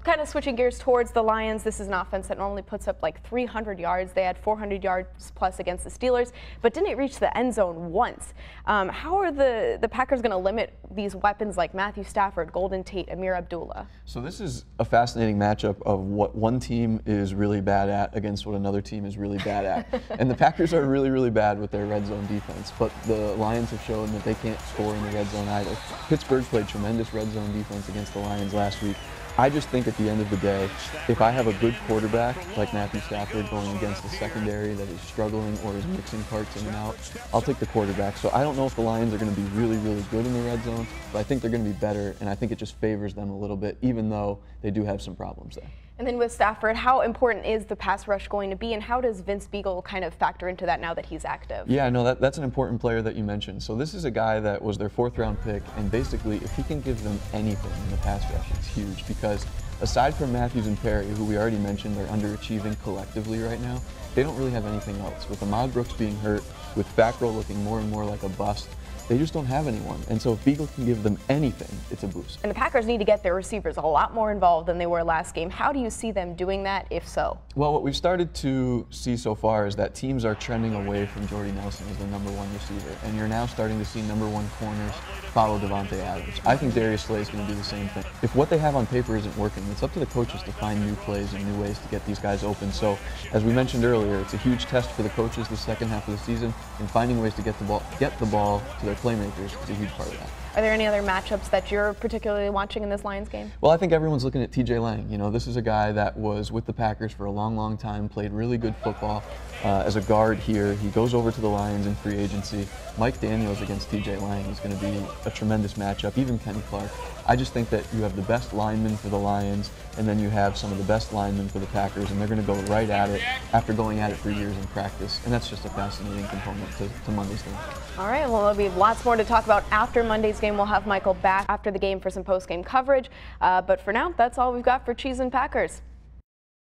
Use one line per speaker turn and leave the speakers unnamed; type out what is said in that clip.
kind of switching gears towards the Lions, this is an offense that normally puts up like 300 yards. They had 400 yards plus against the Steelers, but didn't reach the end zone once. How are the Packers going to limit these weapons like Matthew Stafford, Golden Tate, Amir Abdullah?
So this is a fascinating matchup of what one team is really bad at against what another team is really bad at. And the Packers are really, really bad with their red zone defense, but the Lions have shown that they can't score in the red zone either. Pittsburgh played tremendous red zone defense against the Lions last week. I just think at the end of the day, if I have a good quarterback like Matthew Stafford going against a secondary that is struggling or is mixing parts in and out, I'll take the quarterback. So I don't know if the Lions are going to be really, really good in the red zone, but I think they're going to be better, and I think it just favors them a little bit, even though they do have some problems there.
And then with Stafford, how important is the pass rush going to be, and how does Vince Beagle kind of factor into that now that he's active?
Yeah, no, that's an important player that you mentioned. So this is a guy that was their 4th-round pick, and basically if he can give them anything in the pass rush, it's huge, because aside from Matthews and Perry, who we already mentioned are underachieving collectively right now, they don't really have anything else. With Ahmad Brooks being hurt, with Fackrell looking more and more like a bust, they just don't have anyone. And so if Beagle can give them anything, it's a boost.
And the Packers need to get their receivers a lot more involved than they were last game. How do you see them doing that, if so?
Well, what we've started to see so far is that teams are trending away from Jordy Nelson as the #1 receiver. And you're now starting to see #1 corners follow Devontae Adams. I think Darius Slay is going to do the same thing. If what they have on paper isn't working, it's up to the coaches to find new plays and new ways to get these guys open. So, as we mentioned earlier, it's a huge test for the coaches the second half of the season, and finding ways to get the ball to their playmakers is a huge part of that.
Are there any other matchups that you're particularly watching in this Lions game?
Well, I think everyone's looking at TJ Lang. You know, this is a guy that was with the Packers for a long, long time, played really good football as a guard here. He goes over to the Lions in free agency. Mike Daniels against TJ Lang is going to be a tremendous matchup, even Kenny Clark. I just think that you have the best linemen for the Lions, and then you have some of the best linemen for the Packers, and they're going to go right at it after going at it for years in practice. And that's just a fascinating component to Monday's game.
All right, well, there'll be lots more to talk about after Monday's game. We'll have Michael back after the game for some post-game coverage. But for now, that's all we've got for Cheese and Packers.